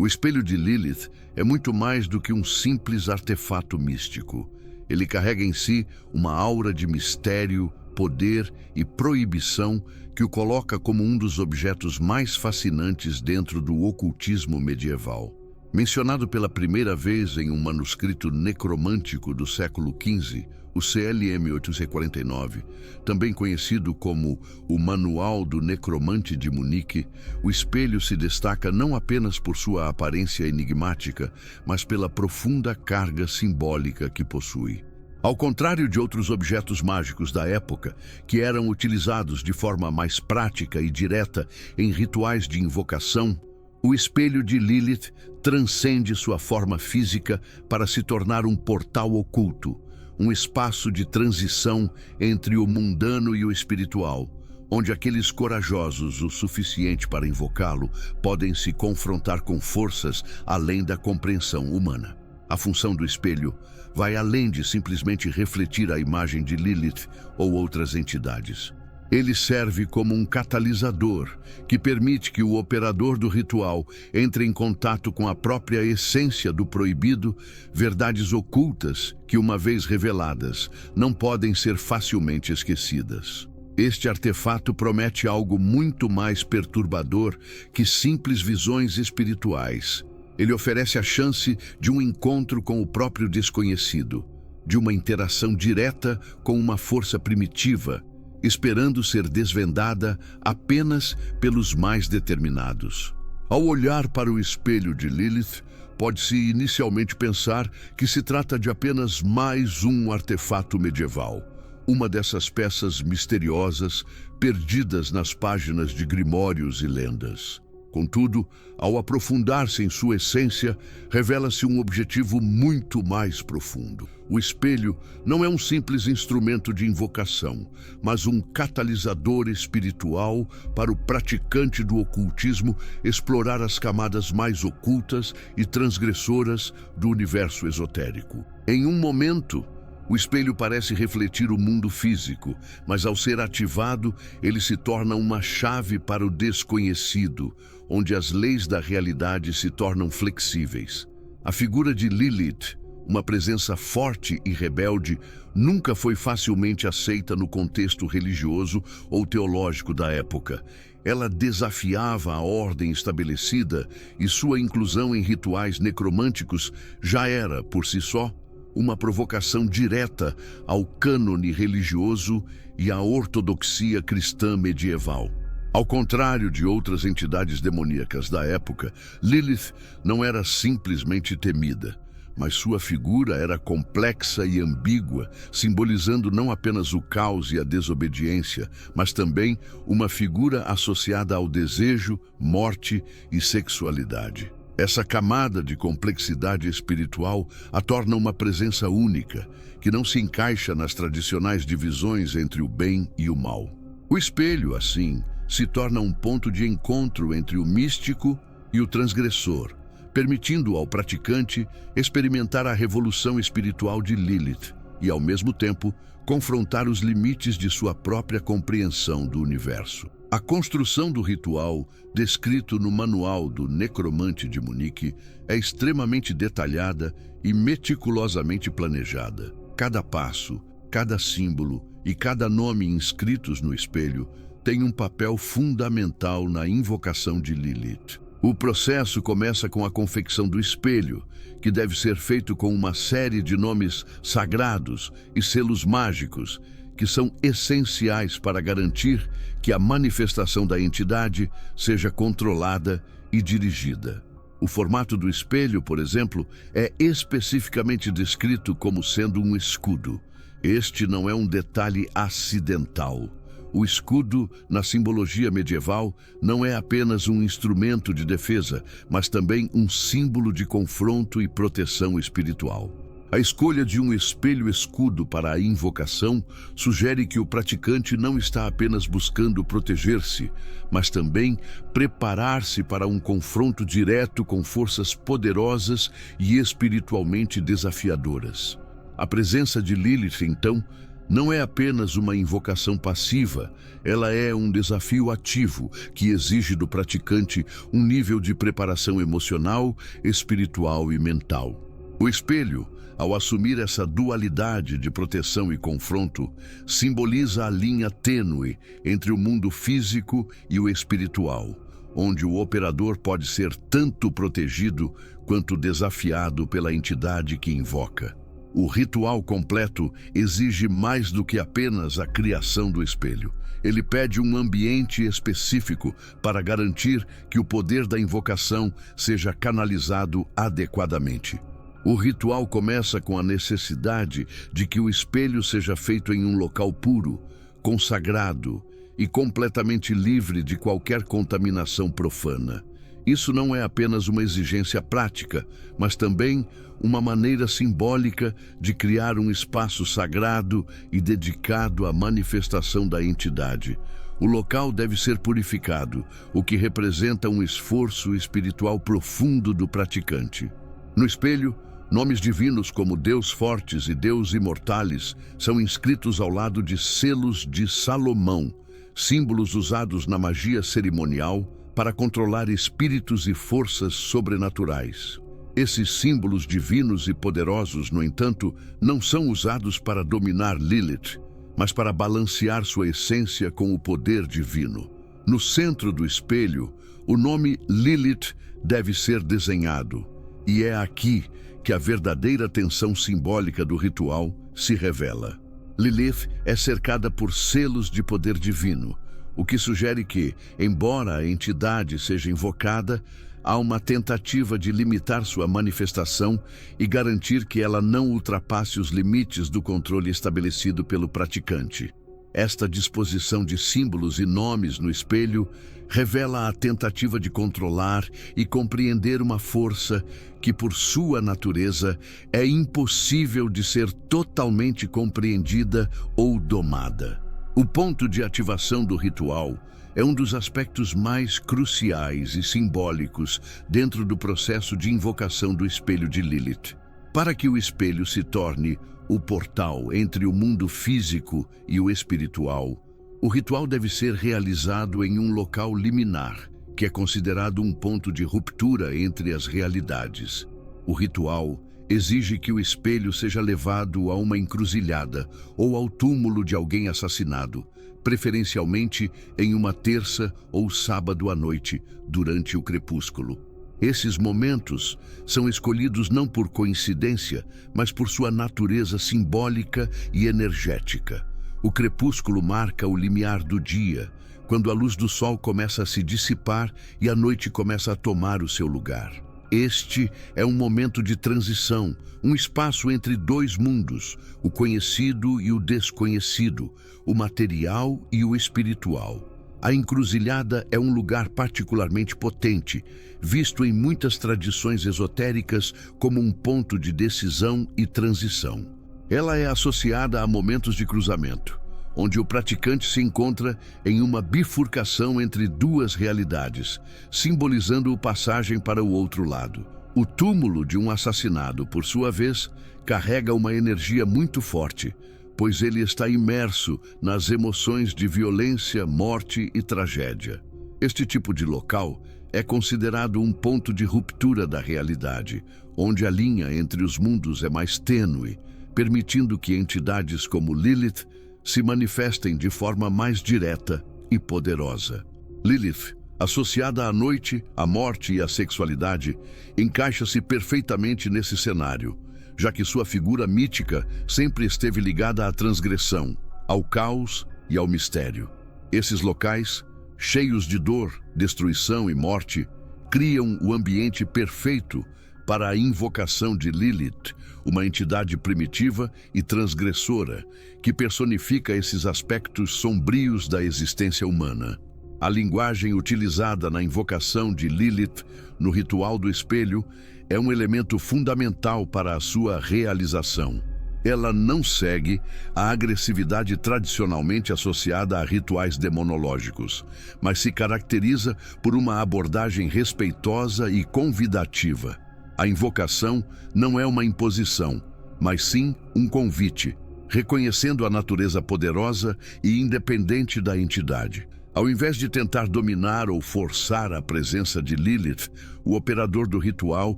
O espelho de Lilith é muito mais do que um simples artefato místico. Ele carrega em si uma aura de mistério, poder e proibição que o coloca como um dos objetos mais fascinantes dentro do ocultismo medieval. Mencionado pela primeira vez em um manuscrito necromântico do século XV, o CLM 849, também conhecido como o Manual do Necromante de Munique, o espelho se destaca não apenas por sua aparência enigmática, mas pela profunda carga simbólica que possui. Ao contrário de outros objetos mágicos da época, que eram utilizados de forma mais prática e direta em rituais de invocação, o espelho de Lilith transcende sua forma física para se tornar um portal oculto, um espaço de transição entre o mundano e o espiritual, onde aqueles corajosos o suficiente para invocá-lo podem se confrontar com forças além da compreensão humana. A função do espelho vai além de simplesmente refletir a imagem de Lilith ou outras entidades. Ele serve como um catalisador que permite que o operador do ritual entre em contato com a própria essência do proibido, verdades ocultas que, uma vez reveladas, não podem ser facilmente esquecidas. Este artefato promete algo muito mais perturbador que simples visões espirituais. Ele oferece a chance de um encontro com o próprio desconhecido, de uma interação direta com uma força primitiva, esperando ser desvendada apenas pelos mais determinados. Ao olhar para o espelho de Lilith, pode-se inicialmente pensar que se trata de apenas mais um artefato medieval, uma dessas peças misteriosas perdidas nas páginas de grimórios e lendas. Contudo, ao aprofundar-se em sua essência, revela-se um objetivo muito mais profundo. O espelho não é um simples instrumento de invocação, mas um catalisador espiritual para o praticante do ocultismo explorar as camadas mais ocultas e transgressoras do universo esotérico. Em um momento, o espelho parece refletir o mundo físico, mas ao ser ativado, ele se torna uma chave para o desconhecido, onde as leis da realidade se tornam flexíveis. A figura de Lilith, uma presença forte e rebelde, nunca foi facilmente aceita no contexto religioso ou teológico da época. Ela desafiava a ordem estabelecida e sua inclusão em rituais necromânticos já era, por si só, uma provocação direta ao cânone religioso e à ortodoxia cristã medieval. Ao contrário de outras entidades demoníacas da época, Lilith não era simplesmente temida, mas sua figura era complexa e ambígua, simbolizando não apenas o caos e a desobediência, mas também uma figura associada ao desejo, morte e sexualidade. Essa camada de complexidade espiritual a torna uma presença única, que não se encaixa nas tradicionais divisões entre o bem e o mal. O espelho, assim, se torna um ponto de encontro entre o místico e o transgressor, permitindo ao praticante experimentar a revolução espiritual de Lilith e, ao mesmo tempo, confrontar os limites de sua própria compreensão do universo. A construção do ritual, descrito no Manual do Necromante de Munique, é extremamente detalhada e meticulosamente planejada. Cada passo, cada símbolo e cada nome inscritos no espelho tem um papel fundamental na invocação de Lilith. O processo começa com a confecção do espelho, que deve ser feito com uma série de nomes sagrados e selos mágicos, que são essenciais para garantir que a manifestação da entidade seja controlada e dirigida. O formato do espelho, por exemplo, é especificamente descrito como sendo um escudo. Este não é um detalhe acidental. O escudo, na simbologia medieval, não é apenas um instrumento de defesa, mas também um símbolo de confronto e proteção espiritual. A escolha de um espelho-escudo para a invocação sugere que o praticante não está apenas buscando proteger-se, mas também preparar-se para um confronto direto com forças poderosas e espiritualmente desafiadoras. A presença de Lilith, então, não é apenas uma invocação passiva, ela é um desafio ativo que exige do praticante um nível de preparação emocional, espiritual e mental. O espelho, ao assumir essa dualidade de proteção e confronto, simboliza a linha tênue entre o mundo físico e o espiritual, onde o operador pode ser tanto protegido quanto desafiado pela entidade que invoca. O ritual completo exige mais do que apenas a criação do espelho. Ele pede um ambiente específico para garantir que o poder da invocação seja canalizado adequadamente. O ritual começa com a necessidade de que o espelho seja feito em um local puro, consagrado e completamente livre de qualquer contaminação profana. Isso não é apenas uma exigência prática, mas também uma maneira simbólica de criar um espaço sagrado e dedicado à manifestação da entidade. O local deve ser purificado, o que representa um esforço espiritual profundo do praticante. No espelho, nomes divinos como Deus Fortes e Deus Imortalis são inscritos ao lado de selos de Salomão, símbolos usados na magia cerimonial para controlar espíritos e forças sobrenaturais. Esses símbolos divinos e poderosos, no entanto, não são usados para dominar Lilith, mas para balancear sua essência com o poder divino. No centro do espelho, o nome Lilith deve ser desenhado, e é aqui que a verdadeira tensão simbólica do ritual se revela. Lilith é cercada por selos de poder divino, o que sugere que, embora a entidade seja invocada, há uma tentativa de limitar sua manifestação e garantir que ela não ultrapasse os limites do controle estabelecido pelo praticante. Esta disposição de símbolos e nomes no espelho revela a tentativa de controlar e compreender uma força que, por sua natureza, é impossível de ser totalmente compreendida ou domada. O ponto de ativação do ritual é um dos aspectos mais cruciais e simbólicos dentro do processo de invocação do espelho de Lilith. Para que o espelho se torne o portal entre o mundo físico e o espiritual, o ritual deve ser realizado em um local liminar, que é considerado um ponto de ruptura entre as realidades. O ritual exige que o espelho seja levado a uma encruzilhada ou ao túmulo de alguém assassinado, preferencialmente em uma terça ou sábado à noite, durante o crepúsculo. Esses momentos são escolhidos não por coincidência, mas por sua natureza simbólica e energética. O crepúsculo marca o limiar do dia, quando a luz do sol começa a se dissipar e a noite começa a tomar o seu lugar. Este é um momento de transição, um espaço entre dois mundos, o conhecido e o desconhecido, o material e o espiritual. A encruzilhada é um lugar particularmente potente, visto em muitas tradições esotéricas como um ponto de decisão e transição. Ela é associada a momentos de cruzamento, onde o praticante se encontra em uma bifurcação entre duas realidades, simbolizando a passagem para o outro lado. O túmulo de um assassinado, por sua vez, carrega uma energia muito forte, pois ele está imerso nas emoções de violência, morte e tragédia. Este tipo de local é considerado um ponto de ruptura da realidade, onde a linha entre os mundos é mais tênue, permitindo que entidades como Lilith se manifestem de forma mais direta e poderosa. Lilith, associada à noite, à morte e à sexualidade, encaixa-se perfeitamente nesse cenário, já que sua figura mítica sempre esteve ligada à transgressão, ao caos e ao mistério. Esses locais, cheios de dor, destruição e morte, criam o ambiente perfeito para a invocação de Lilith, uma entidade primitiva e transgressora que personifica esses aspectos sombrios da existência humana. A linguagem utilizada na invocação de Lilith no ritual do espelho é um elemento fundamental para a sua realização. Ela não segue a agressividade tradicionalmente associada a rituais demonológicos, mas se caracteriza por uma abordagem respeitosa e convidativa. A invocação não é uma imposição, mas sim um convite, reconhecendo a natureza poderosa e independente da entidade. Ao invés de tentar dominar ou forçar a presença de Lilith, o operador do ritual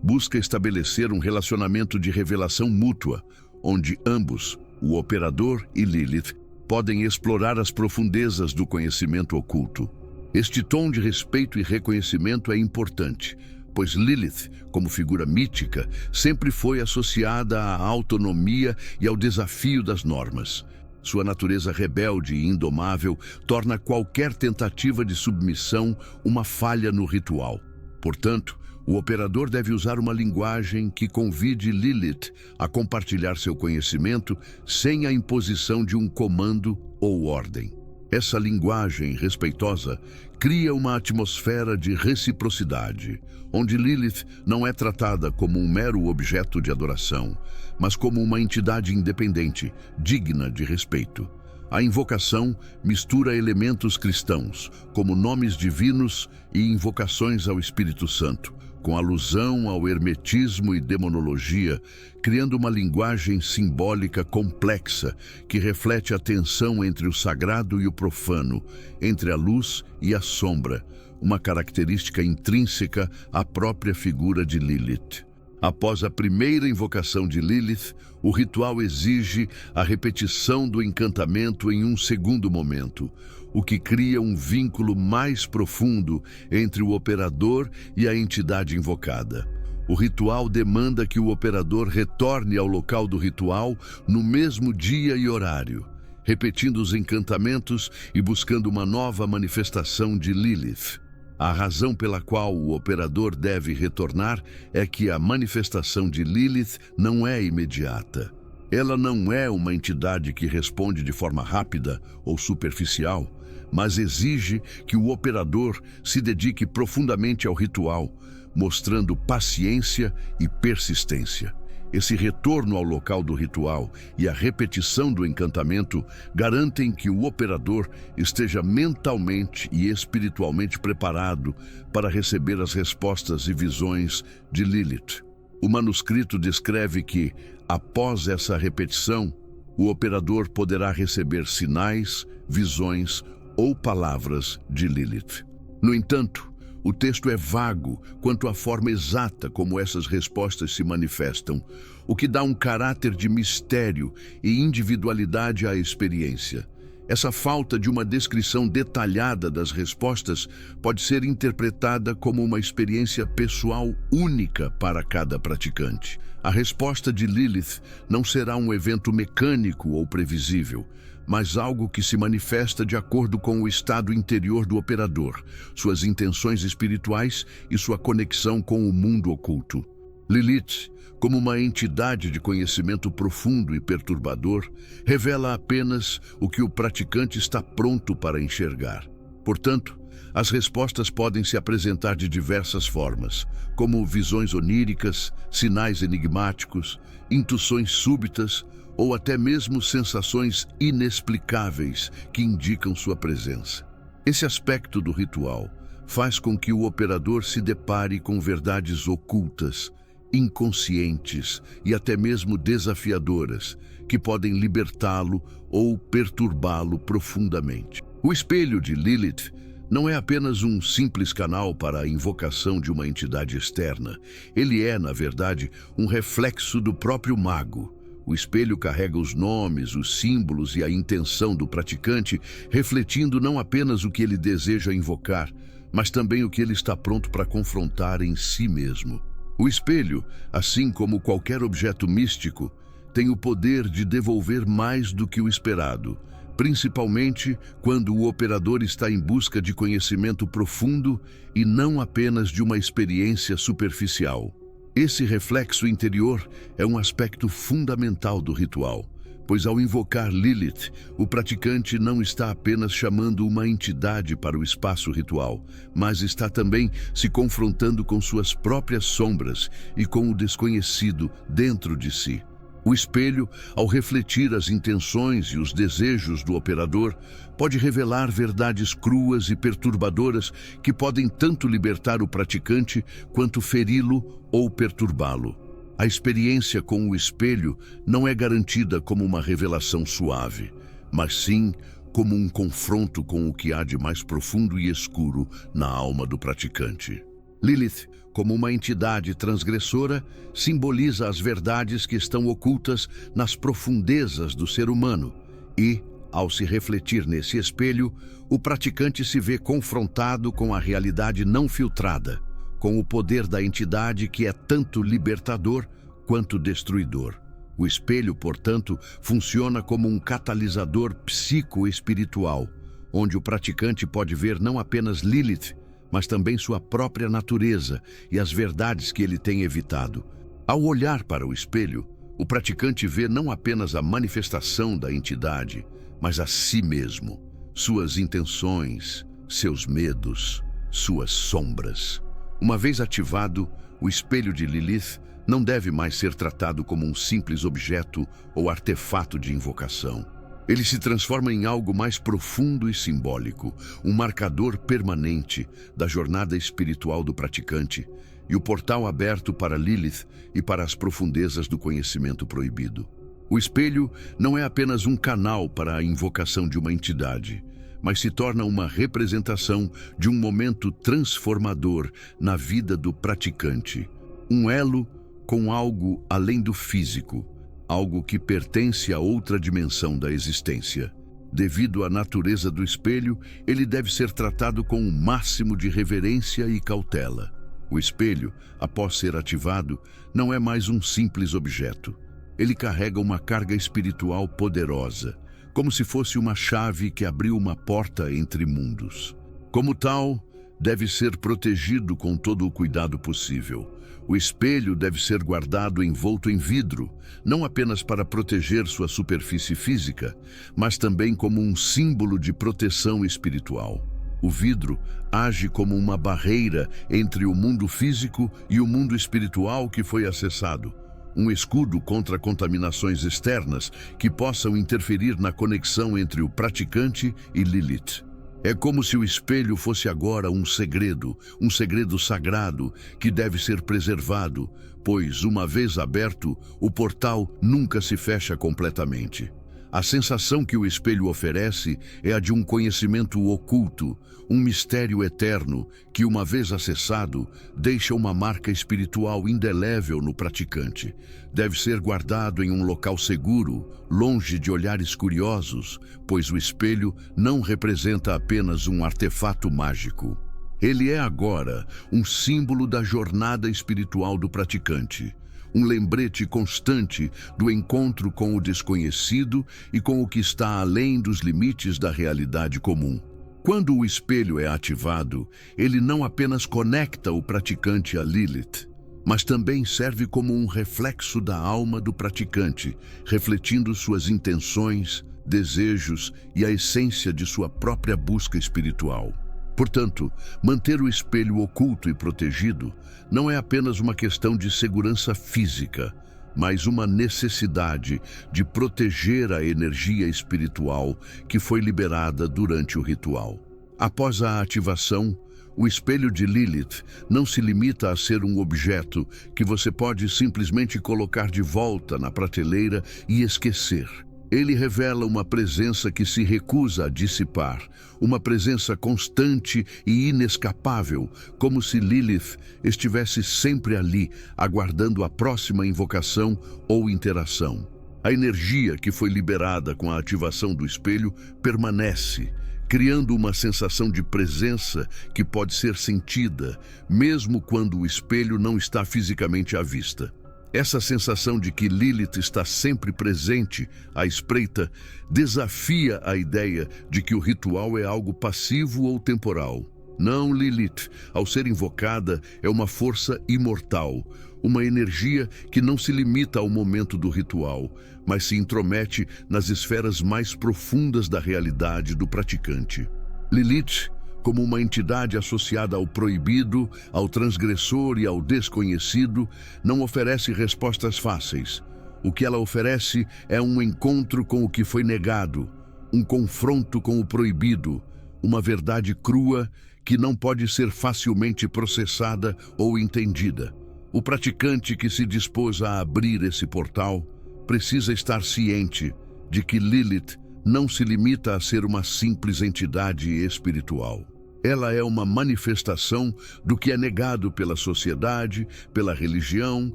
busca estabelecer um relacionamento de revelação mútua, onde ambos, o operador e Lilith, podem explorar as profundezas do conhecimento oculto. Este tom de respeito e reconhecimento é importante, pois Lilith, como figura mítica, sempre foi associada à autonomia e ao desafio das normas. Sua natureza rebelde e indomável torna qualquer tentativa de submissão uma falha no ritual. Portanto, o operador deve usar uma linguagem que convide Lilith a compartilhar seu conhecimento sem a imposição de um comando ou ordem. Essa linguagem respeitosa cria uma atmosfera de reciprocidade, onde Lilith não é tratada como um mero objeto de adoração, mas como uma entidade independente, digna de respeito. A invocação mistura elementos cristãos, como nomes divinos e invocações ao Espírito Santo, com alusão ao hermetismo e demonologia, criando uma linguagem simbólica complexa que reflete a tensão entre o sagrado e o profano, entre a luz e a sombra, uma característica intrínseca à própria figura de Lilith. Após a primeira invocação de Lilith, o ritual exige a repetição do encantamento em um segundo momento, o que cria um vínculo mais profundo entre o operador e a entidade invocada. O ritual demanda que o operador retorne ao local do ritual no mesmo dia e horário, repetindo os encantamentos e buscando uma nova manifestação de Lilith. A razão pela qual o operador deve retornar é que a manifestação de Lilith não é imediata. Ela não é uma entidade que responde de forma rápida ou superficial, mas exige que o operador se dedique profundamente ao ritual, mostrando paciência e persistência. Esse retorno ao local do ritual e a repetição do encantamento garantem que o operador esteja mentalmente e espiritualmente preparado para receber as respostas e visões de Lilith. O manuscrito descreve que, após essa repetição, o operador poderá receber sinais, visões ou palavras de Lilith. No entanto, o texto é vago quanto à forma exata como essas respostas se manifestam, o que dá um caráter de mistério e individualidade à experiência. Essa falta de uma descrição detalhada das respostas pode ser interpretada como uma experiência pessoal única para cada praticante. A resposta de Lilith não será um evento mecânico ou previsível, mas algo que se manifesta de acordo com o estado interior do operador, suas intenções espirituais e sua conexão com o mundo oculto. Lilith, como uma entidade de conhecimento profundo e perturbador, revela apenas o que o praticante está pronto para enxergar. Portanto, as respostas podem se apresentar de diversas formas, como visões oníricas, sinais enigmáticos, intuições súbitas, ou até mesmo sensações inexplicáveis que indicam sua presença. Esse aspecto do ritual faz com que o operador se depare com verdades ocultas, inconscientes e até mesmo desafiadoras, que podem libertá-lo ou perturbá-lo profundamente. O espelho de Lilith não é apenas um simples canal para a invocação de uma entidade externa. Ele é, na verdade, um reflexo do próprio mago. O espelho carrega os nomes, os símbolos e a intenção do praticante, refletindo não apenas o que ele deseja invocar, mas também o que ele está pronto para confrontar em si mesmo. O espelho, assim como qualquer objeto místico, tem o poder de devolver mais do que o esperado, principalmente quando o operador está em busca de conhecimento profundo e não apenas de uma experiência superficial. Esse reflexo interior é um aspecto fundamental do ritual, pois ao invocar Lilith, o praticante não está apenas chamando uma entidade para o espaço ritual, mas está também se confrontando com suas próprias sombras e com o desconhecido dentro de si. O espelho, ao refletir as intenções e os desejos do operador, pode revelar verdades cruas e perturbadoras que podem tanto libertar o praticante quanto feri-lo ou perturbá-lo. A experiência com o espelho não é garantida como uma revelação suave, mas sim como um confronto com o que há de mais profundo e escuro na alma do praticante. Lilith, como uma entidade transgressora, simboliza as verdades que estão ocultas nas profundezas do ser humano e, ao se refletir nesse espelho, o praticante se vê confrontado com a realidade não filtrada, com o poder da entidade que é tanto libertador quanto destruidor. O espelho, portanto, funciona como um catalisador psicoespiritual, onde o praticante pode ver não apenas Lilith, mas também sua própria natureza e as verdades que ele tem evitado. Ao olhar para o espelho, o praticante vê não apenas a manifestação da entidade, mas a si mesmo, suas intenções, seus medos, suas sombras. Uma vez ativado, o espelho de Lilith não deve mais ser tratado como um simples objeto ou artefato de invocação. Ele se transforma em algo mais profundo e simbólico, um marcador permanente da jornada espiritual do praticante e o portal aberto para Lilith e para as profundezas do conhecimento proibido. O espelho não é apenas um canal para a invocação de uma entidade, mas se torna uma representação de um momento transformador na vida do praticante, um elo com algo além do físico, algo que pertence a outra dimensão da existência. Devido à natureza do espelho, ele deve ser tratado com o máximo de reverência e cautela. O espelho, após ser ativado, não é mais um simples objeto. Ele carrega uma carga espiritual poderosa, como se fosse uma chave que abriu uma porta entre mundos. Como tal, deve ser protegido com todo o cuidado possível. O espelho deve ser guardado envolto em vidro, não apenas para proteger sua superfície física, mas também como um símbolo de proteção espiritual. O vidro age como uma barreira entre o mundo físico e o mundo espiritual que foi acessado, um escudo contra contaminações externas que possam interferir na conexão entre o praticante e Lilith. É como se o espelho fosse agora um segredo sagrado que deve ser preservado, pois, uma vez aberto, o portal nunca se fecha completamente. A sensação que o espelho oferece é a de um conhecimento oculto, um mistério eterno que, uma vez acessado, deixa uma marca espiritual indelével no praticante. Deve ser guardado em um local seguro, longe de olhares curiosos, pois o espelho não representa apenas um artefato mágico. Ele é agora um símbolo da jornada espiritual do praticante, um lembrete constante do encontro com o desconhecido e com o que está além dos limites da realidade comum. Quando o espelho é ativado, ele não apenas conecta o praticante a Lilith, mas também serve como um reflexo da alma do praticante, refletindo suas intenções, desejos e a essência de sua própria busca espiritual. Portanto, manter o espelho oculto e protegido não é apenas uma questão de segurança física, mas uma necessidade de proteger a energia espiritual que foi liberada durante o ritual. Após a ativação, o espelho de Lilith não se limita a ser um objeto que você pode simplesmente colocar de volta na prateleira e esquecer. Ele revela uma presença que se recusa a dissipar, uma presença constante e inescapável, como se Lilith estivesse sempre ali, aguardando a próxima invocação ou interação. A energia que foi liberada com a ativação do espelho permanece, criando uma sensação de presença que pode ser sentida, mesmo quando o espelho não está fisicamente à vista. Essa sensação de que Lilith está sempre presente, à espreita, desafia a ideia de que o ritual é algo passivo ou temporal. Não, Lilith, ao ser invocada, é uma força imortal, uma energia que não se limita ao momento do ritual, mas se intromete nas esferas mais profundas da realidade do praticante. Lilith, como uma entidade associada ao proibido, ao transgressor e ao desconhecido, não oferece respostas fáceis. O que ela oferece é um encontro com o que foi negado, um confronto com o proibido, uma verdade crua que não pode ser facilmente processada ou entendida. O praticante que se dispôs a abrir esse portal precisa estar ciente de que Lilith não se limita a ser uma simples entidade espiritual. Ela é uma manifestação do que é negado pela sociedade, pela religião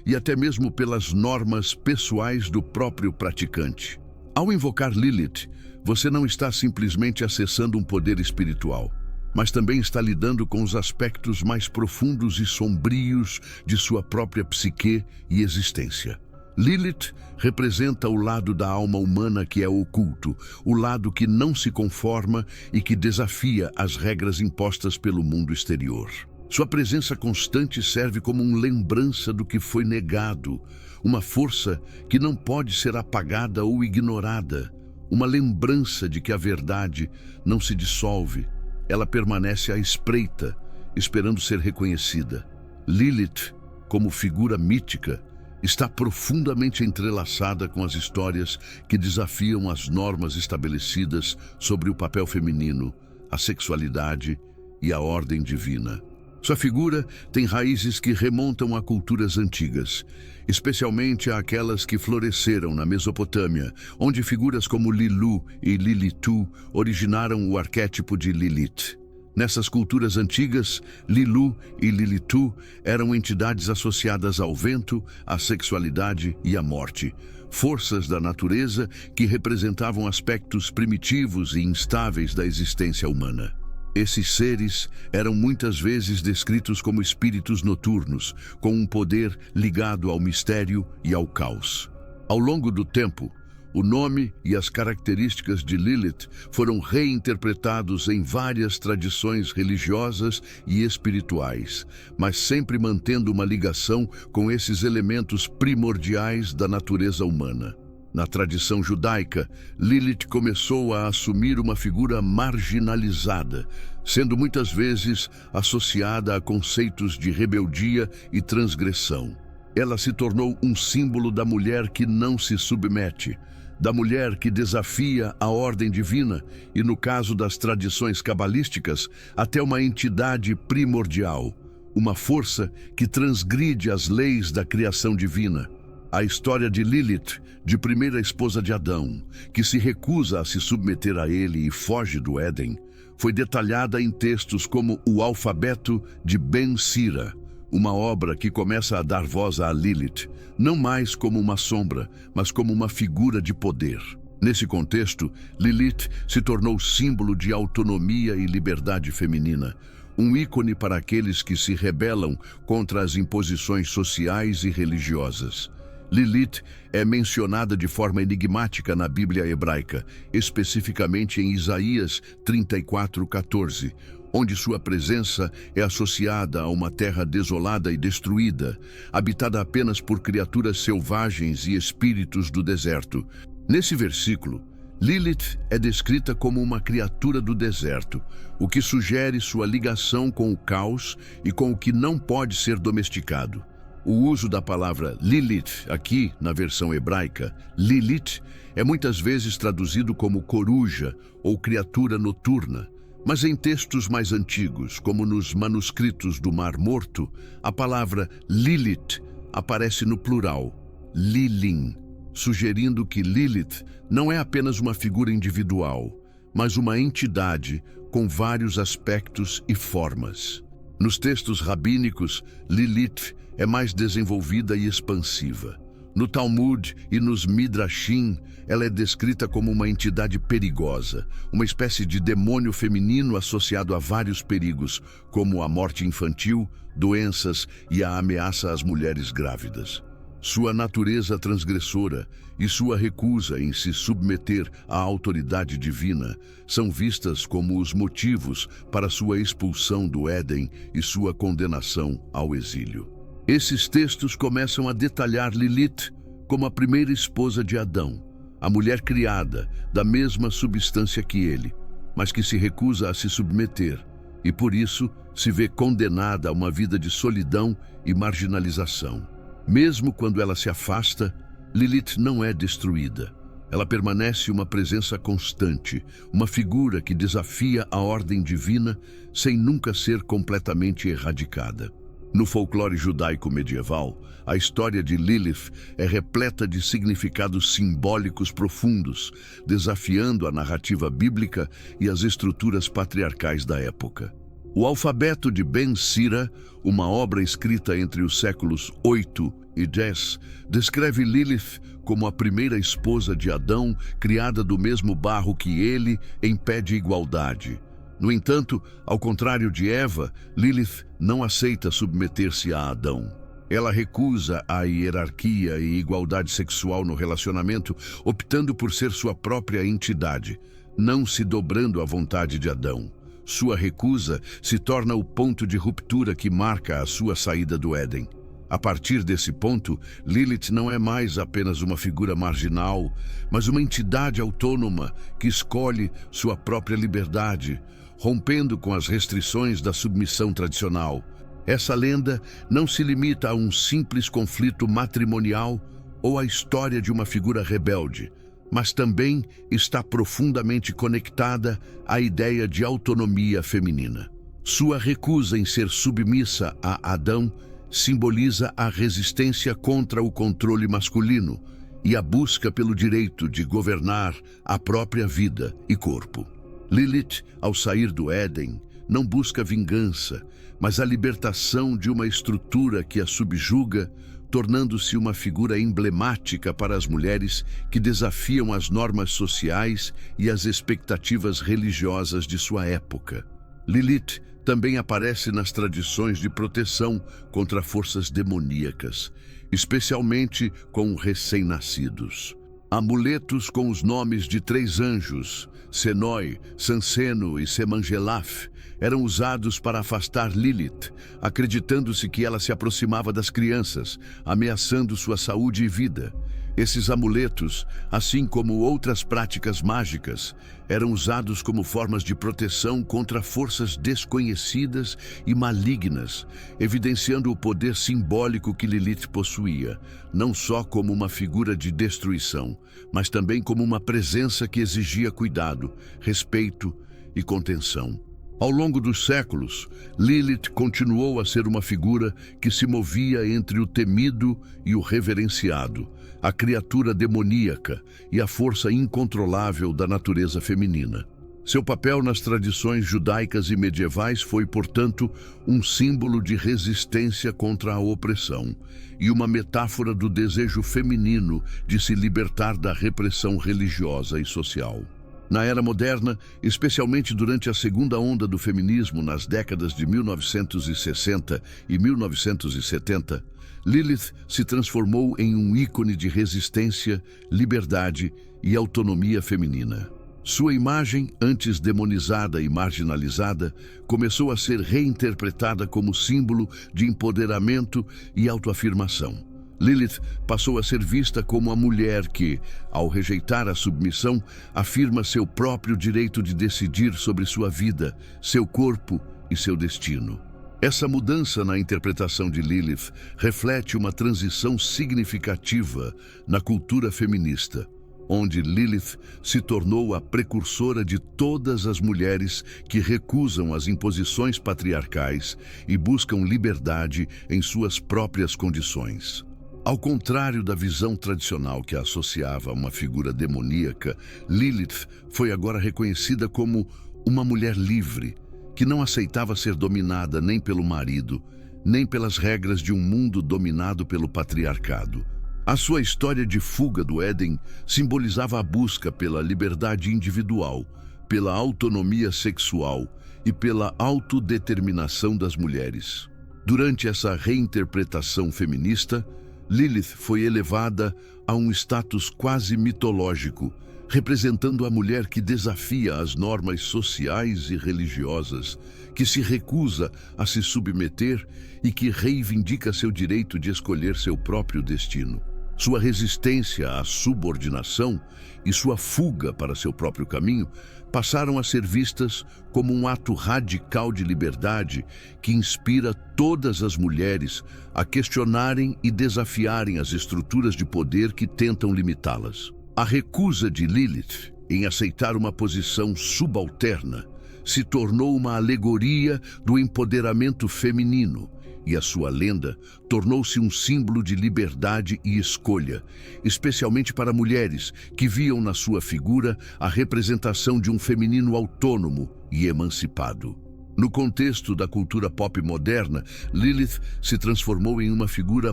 e até mesmo pelas normas pessoais do próprio praticante. Ao invocar Lilith, você não está simplesmente acessando um poder espiritual, mas também está lidando com os aspectos mais profundos e sombrios de sua própria psique e existência. Lilith representa o lado da alma humana que é oculto, o lado que não se conforma e que desafia as regras impostas pelo mundo exterior. Sua presença constante serve como uma lembrança do que foi negado, uma força que não pode ser apagada ou ignorada, uma lembrança de que a verdade não se dissolve, ela permanece à espreita, esperando ser reconhecida. Lilith, como figura mítica, está profundamente entrelaçada com as histórias que desafiam as normas estabelecidas sobre o papel feminino, a sexualidade e a ordem divina. Sua figura tem raízes que remontam a culturas antigas, especialmente àquelas que floresceram na Mesopotâmia, onde figuras como Lilu e Lilitu originaram o arquétipo de Lilith. Nessas culturas antigas, Lilu e Lilitu eram entidades associadas ao vento, à sexualidade e à morte, forças da natureza que representavam aspectos primitivos e instáveis da existência humana. Esses seres eram muitas vezes descritos como espíritos noturnos, com um poder ligado ao mistério e ao caos. Ao longo do tempo, o nome e as características de Lilith foram reinterpretados em várias tradições religiosas e espirituais, mas sempre mantendo uma ligação com esses elementos primordiais da natureza humana. Na tradição judaica, Lilith começou a assumir uma figura marginalizada, sendo muitas vezes associada a conceitos de rebeldia e transgressão. Ela se tornou um símbolo da mulher que não se submete, da mulher que desafia a ordem divina e, no caso das tradições cabalísticas, até uma entidade primordial, uma força que transgride as leis da criação divina. A história de Lilith, de primeira esposa de Adão, que se recusa a se submeter a ele e foge do Éden, foi detalhada em textos como o Alfabeto de Ben Sira, uma obra que começa a dar voz a Lilith, não mais como uma sombra, mas como uma figura de poder. Nesse contexto, Lilith se tornou símbolo de autonomia e liberdade feminina, um ícone para aqueles que se rebelam contra as imposições sociais e religiosas. Lilith é mencionada de forma enigmática na Bíblia hebraica, especificamente em Isaías 34:14, onde sua presença é associada a uma terra desolada e destruída, habitada apenas por criaturas selvagens e espíritos do deserto. Nesse versículo, Lilith é descrita como uma criatura do deserto, o que sugere sua ligação com o caos e com o que não pode ser domesticado. O uso da palavra Lilith, aqui na versão hebraica, Lilith, é muitas vezes traduzido como coruja ou criatura noturna, mas em textos mais antigos, como nos manuscritos do Mar Morto, a palavra Lilith aparece no plural, Lilin, sugerindo que Lilith não é apenas uma figura individual, mas uma entidade com vários aspectos e formas. Nos textos rabínicos, Lilith é mais desenvolvida e expansiva. No Talmud e nos Midrashim, ela é descrita como uma entidade perigosa, uma espécie de demônio feminino associado a vários perigos, como a morte infantil, doenças e a ameaça às mulheres grávidas. Sua natureza transgressora e sua recusa em se submeter à autoridade divina são vistas como os motivos para sua expulsão do Éden e sua condenação ao exílio. Esses textos começam a detalhar Lilith como a primeira esposa de Adão, a mulher criada da mesma substância que ele, mas que se recusa a se submeter e, por isso, se vê condenada a uma vida de solidão e marginalização. Mesmo quando ela se afasta, Lilith não é destruída. Ela permanece uma presença constante, uma figura que desafia a ordem divina sem nunca ser completamente erradicada. No folclore judaico medieval, a história de Lilith é repleta de significados simbólicos profundos, desafiando a narrativa bíblica e as estruturas patriarcais da época. O alfabeto de Ben Sira, uma obra escrita entre os séculos 8 e 10, descreve Lilith como a primeira esposa de Adão, criada do mesmo barro que ele, em pé de igualdade. No entanto, ao contrário de Eva, Lilith não aceita submeter-se a Adão. Ela recusa a hierarquia e igualdade sexual no relacionamento, optando por ser sua própria entidade, não se dobrando à vontade de Adão. Sua recusa se torna o ponto de ruptura que marca a sua saída do Éden. A partir desse ponto, Lilith não é mais apenas uma figura marginal, mas uma entidade autônoma que escolhe sua própria liberdade, rompendo com as restrições da submissão tradicional. Essa lenda não se limita a um simples conflito matrimonial ou à história de uma figura rebelde, mas também está profundamente conectada à ideia de autonomia feminina. Sua recusa em ser submissa a Adão simboliza a resistência contra o controle masculino e a busca pelo direito de governar a própria vida e corpo. Lilith, ao sair do Éden, não busca vingança, mas a libertação de uma estrutura que a subjuga, tornando-se uma figura emblemática para as mulheres que desafiam as normas sociais e as expectativas religiosas de sua época. Lilith também aparece nas tradições de proteção contra forças demoníacas, especialmente com recém-nascidos. Amuletos com os nomes de 3 anjos, Senoi, Sanseno e Semangelaf, eram usados para afastar Lilith, acreditando-se que ela se aproximava das crianças, ameaçando sua saúde e vida. Esses amuletos, assim como outras práticas mágicas, eram usados como formas de proteção contra forças desconhecidas e malignas, evidenciando o poder simbólico que Lilith possuía, não só como uma figura de destruição, mas também como uma presença que exigia cuidado, respeito e contenção. Ao longo dos séculos, Lilith continuou a ser uma figura que se movia entre o temido e o reverenciado, a criatura demoníaca e a força incontrolável da natureza feminina. Seu papel nas tradições judaicas e medievais foi, portanto, um símbolo de resistência contra a opressão e uma metáfora do desejo feminino de se libertar da repressão religiosa e social. Na era moderna, especialmente durante a segunda onda do feminismo nas décadas de 1960 e 1970, Lilith se transformou em um ícone de resistência, liberdade e autonomia feminina. Sua imagem, antes demonizada e marginalizada, começou a ser reinterpretada como símbolo de empoderamento e autoafirmação. Lilith passou a ser vista como a mulher que, ao rejeitar a submissão, afirma seu próprio direito de decidir sobre sua vida, seu corpo e seu destino. Essa mudança na interpretação de Lilith reflete uma transição significativa na cultura feminista, onde Lilith se tornou a precursora de todas as mulheres que recusam as imposições patriarcais e buscam liberdade em suas próprias condições. Ao contrário da visão tradicional que a associava a uma figura demoníaca, Lilith foi agora reconhecida como uma mulher livre, que não aceitava ser dominada nem pelo marido, nem pelas regras de um mundo dominado pelo patriarcado. A sua história de fuga do Éden simbolizava a busca pela liberdade individual, pela autonomia sexual e pela autodeterminação das mulheres. Durante essa reinterpretação feminista, Lilith foi elevada a um status quase mitológico, representando a mulher que desafia as normas sociais e religiosas, que se recusa a se submeter e que reivindica seu direito de escolher seu próprio destino. Sua resistência à subordinação e sua fuga para seu próprio caminho passaram a ser vistas como um ato radical de liberdade que inspira todas as mulheres a questionarem e desafiarem as estruturas de poder que tentam limitá-las. A recusa de Lilith em aceitar uma posição subalterna se tornou uma alegoria do empoderamento feminino, e a sua lenda tornou-se um símbolo de liberdade e escolha, especialmente para mulheres que viam na sua figura a representação de um feminino autônomo e emancipado. No contexto da cultura pop moderna, Lilith se transformou em uma figura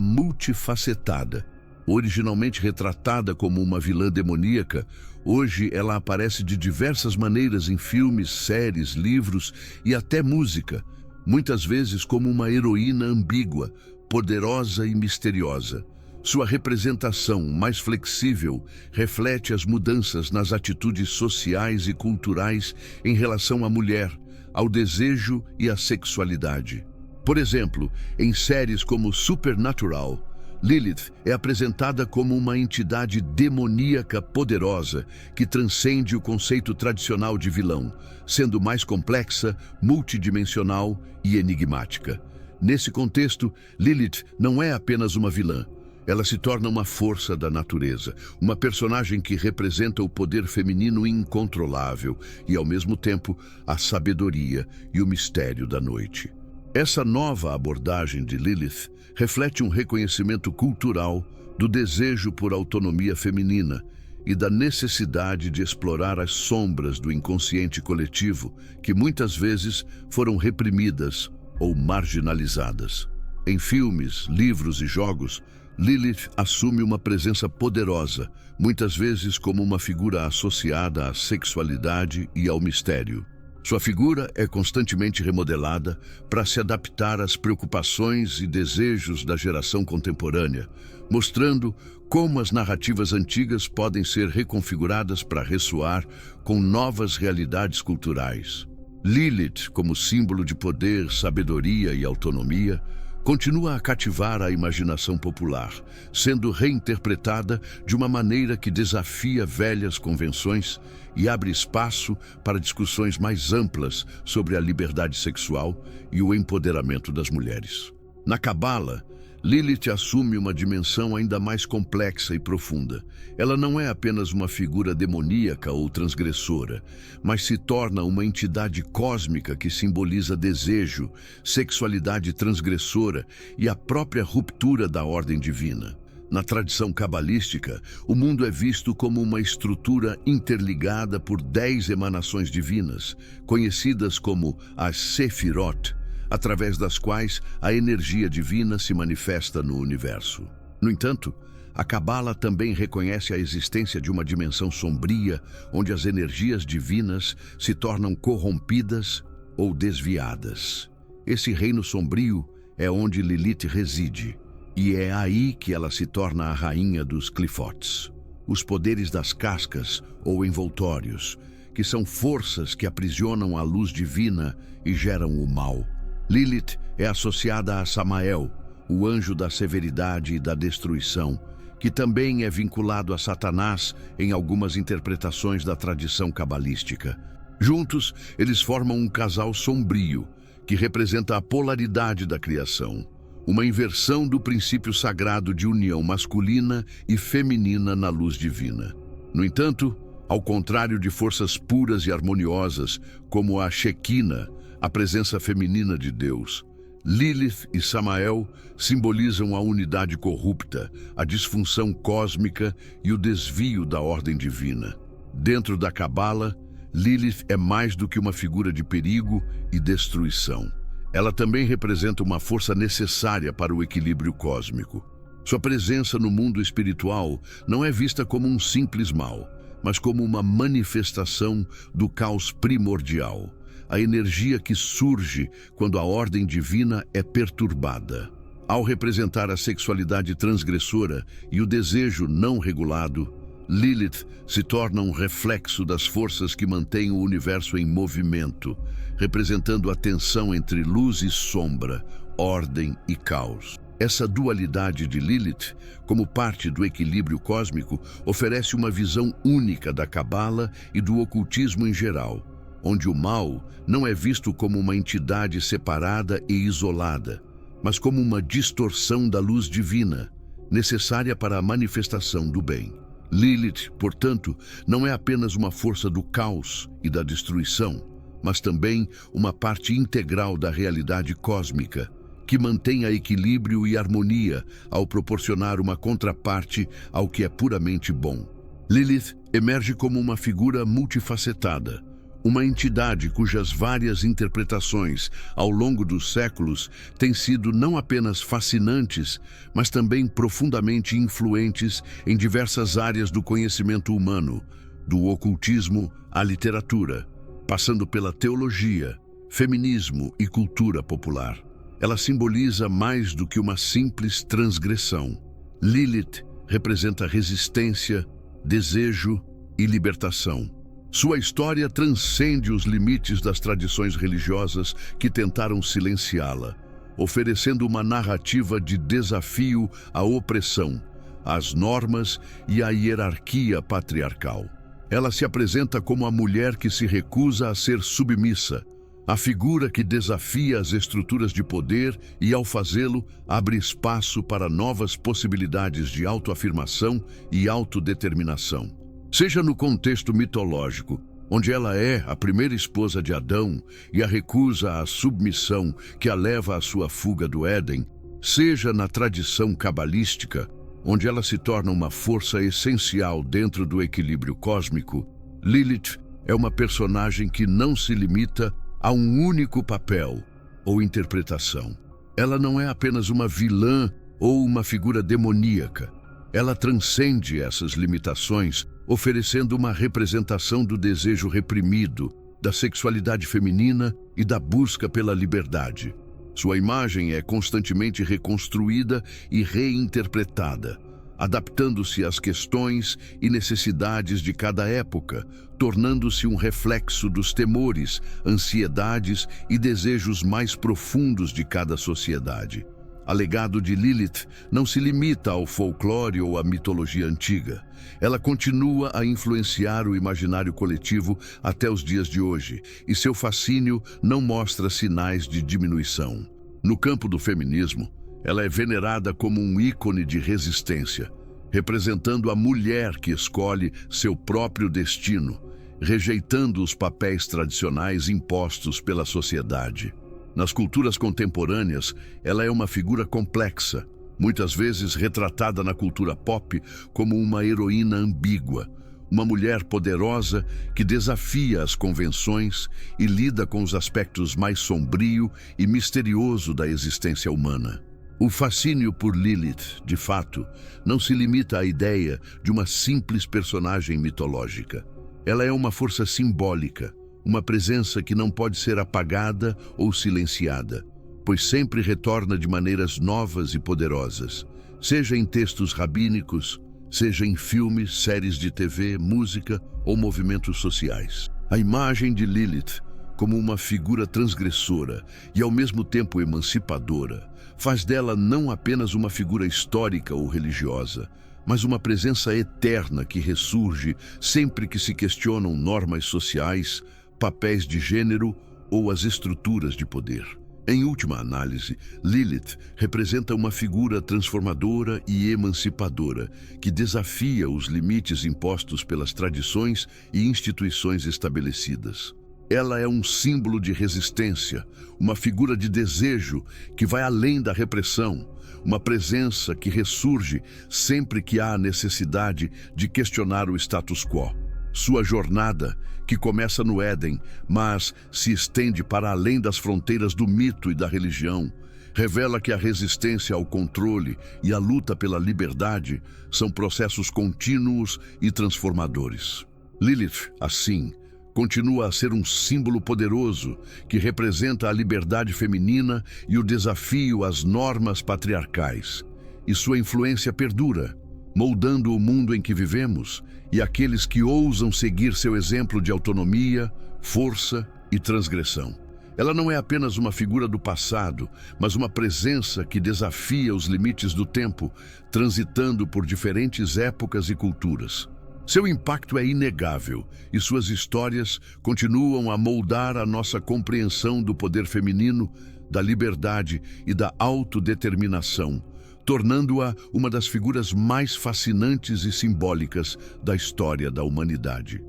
multifacetada. Originalmente retratada como uma vilã demoníaca, hoje ela aparece de diversas maneiras em filmes, séries, livros e até música, muitas vezes como uma heroína ambígua, poderosa e misteriosa. Sua representação mais flexível reflete as mudanças nas atitudes sociais e culturais em relação à mulher, ao desejo e à sexualidade. Por exemplo, em séries como Supernatural, Lilith é apresentada como uma entidade demoníaca poderosa que transcende o conceito tradicional de vilão, sendo mais complexa, multidimensional e enigmática. Nesse contexto, Lilith não é apenas uma vilã. Ela se torna uma força da natureza, uma personagem que representa o poder feminino incontrolável e, ao mesmo tempo, a sabedoria e o mistério da noite. Essa nova abordagem de Lilith reflete um reconhecimento cultural do desejo por autonomia feminina e da necessidade de explorar as sombras do inconsciente coletivo que muitas vezes foram reprimidas ou marginalizadas. Em filmes, livros e jogos, Lilith assume uma presença poderosa, muitas vezes como uma figura associada à sexualidade e ao mistério. Sua figura é constantemente remodelada para se adaptar às preocupações e desejos da geração contemporânea, mostrando como as narrativas antigas podem ser reconfiguradas para ressoar com novas realidades culturais. Lilith, como símbolo de poder, sabedoria e autonomia, continua a cativar a imaginação popular, sendo reinterpretada de uma maneira que desafia velhas convenções e abre espaço para discussões mais amplas sobre a liberdade sexual e o empoderamento das mulheres. Na Cabala, Lilith assume uma dimensão ainda mais complexa e profunda. Ela não é apenas uma figura demoníaca ou transgressora, mas se torna uma entidade cósmica que simboliza desejo, sexualidade transgressora e a própria ruptura da ordem divina. Na tradição cabalística, o mundo é visto como uma estrutura interligada por 10 emanações divinas, conhecidas como as Sefirot, através das quais a energia divina se manifesta no universo. No entanto, a Cabala também reconhece a existência de uma dimensão sombria, onde as energias divinas se tornam corrompidas ou desviadas. Esse reino sombrio é onde Lilith reside, e é aí que ela se torna a rainha dos Qliphothes, os poderes das cascas ou envoltórios, que são forças que aprisionam a luz divina e geram o mal. Lilith é associada a Samael, o anjo da severidade e da destruição, que também é vinculado a Satanás em algumas interpretações da tradição cabalística. Juntos, eles formam um casal sombrio, que representa a polaridade da criação, uma inversão do princípio sagrado de união masculina e feminina na luz divina. No entanto, ao contrário de forças puras e harmoniosas, como a Shekinah, a presença feminina de Deus, Lilith e Samael simbolizam a unidade corrupta, a disfunção cósmica e o desvio da ordem divina. Dentro da Cabala, Lilith é mais do que uma figura de perigo e destruição. Ela também representa uma força necessária para o equilíbrio cósmico. Sua presença no mundo espiritual não é vista como um simples mal, mas como uma manifestação do caos primordial, a energia que surge quando a ordem divina é perturbada. Ao representar a sexualidade transgressora e o desejo não regulado, Lilith se torna um reflexo das forças que mantêm o universo em movimento, representando a tensão entre luz e sombra, ordem e caos. Essa dualidade de Lilith, como parte do equilíbrio cósmico, oferece uma visão única da Cabala e do ocultismo em geral, onde o mal não é visto como uma entidade separada e isolada, mas como uma distorção da luz divina, necessária para a manifestação do bem. Lilith, portanto, não é apenas uma força do caos e da destruição, mas também uma parte integral da realidade cósmica, que mantenha equilíbrio e harmonia ao proporcionar uma contraparte ao que é puramente bom. Lilith emerge como uma figura multifacetada, uma entidade cujas várias interpretações ao longo dos séculos têm sido não apenas fascinantes, mas também profundamente influentes em diversas áreas do conhecimento humano, do ocultismo à literatura, passando pela teologia, feminismo e cultura popular. Ela simboliza mais do que uma simples transgressão. Lilith representa resistência, desejo e libertação. Sua história transcende os limites das tradições religiosas que tentaram silenciá-la, oferecendo uma narrativa de desafio à opressão, às normas e à hierarquia patriarcal. Ela se apresenta como a mulher que se recusa a ser submissa, a figura que desafia as estruturas de poder e, ao fazê-lo, abre espaço para novas possibilidades de autoafirmação e autodeterminação. Seja no contexto mitológico, onde ela é a primeira esposa de Adão e a recusa à submissão que a leva à sua fuga do Éden, seja na tradição cabalística, onde ela se torna uma força essencial dentro do equilíbrio cósmico, Lilith é uma personagem que não se limita a um único papel ou interpretação. Ela não é apenas uma vilã ou uma figura demoníaca. Ela transcende essas limitações, oferecendo uma representação do desejo reprimido, da sexualidade feminina e da busca pela liberdade. Sua imagem é constantemente reconstruída e reinterpretada, adaptando-se às questões e necessidades de cada época, tornando-se um reflexo dos temores, ansiedades e desejos mais profundos de cada sociedade. O legado de Lilith não se limita ao folclore ou à mitologia antiga. Ela continua a influenciar o imaginário coletivo até os dias de hoje, e seu fascínio não mostra sinais de diminuição. No campo do feminismo, ela é venerada como um ícone de resistência, representando a mulher que escolhe seu próprio destino, rejeitando os papéis tradicionais impostos pela sociedade. Nas culturas contemporâneas, ela é uma figura complexa, muitas vezes retratada na cultura pop como uma heroína ambígua, uma mulher poderosa que desafia as convenções e lida com os aspectos mais sombrio e misterioso da existência humana. O fascínio por Lilith, de fato, não se limita à ideia de uma simples personagem mitológica. Ela é uma força simbólica, uma presença que não pode ser apagada ou silenciada, pois sempre retorna de maneiras novas e poderosas, seja em textos rabínicos, seja em filmes, séries de TV, música ou movimentos sociais. A imagem de Lilith, como uma figura transgressora e ao mesmo tempo emancipadora, faz dela não apenas uma figura histórica ou religiosa, mas uma presença eterna que ressurge sempre que se questionam normas sociais, papéis de gênero ou as estruturas de poder. Em última análise, Lilith representa uma figura transformadora e emancipadora que desafia os limites impostos pelas tradições e instituições estabelecidas. Ela é um símbolo de resistência, uma figura de desejo que vai além da repressão, uma presença que ressurge sempre que há a necessidade de questionar o status quo. Sua jornada, que começa no Éden, mas se estende para além das fronteiras do mito e da religião, revela que a resistência ao controle e a luta pela liberdade são processos contínuos e transformadores. Lilith, assim, continua a ser um símbolo poderoso que representa a liberdade feminina e o desafio às normas patriarcais. E sua influência perdura, moldando o mundo em que vivemos e aqueles que ousam seguir seu exemplo de autonomia, força e transgressão. Ela não é apenas uma figura do passado, mas uma presença que desafia os limites do tempo, transitando por diferentes épocas e culturas. Seu impacto é inegável e suas histórias continuam a moldar a nossa compreensão do poder feminino, da liberdade e da autodeterminação, tornando-a uma das figuras mais fascinantes e simbólicas da história da humanidade.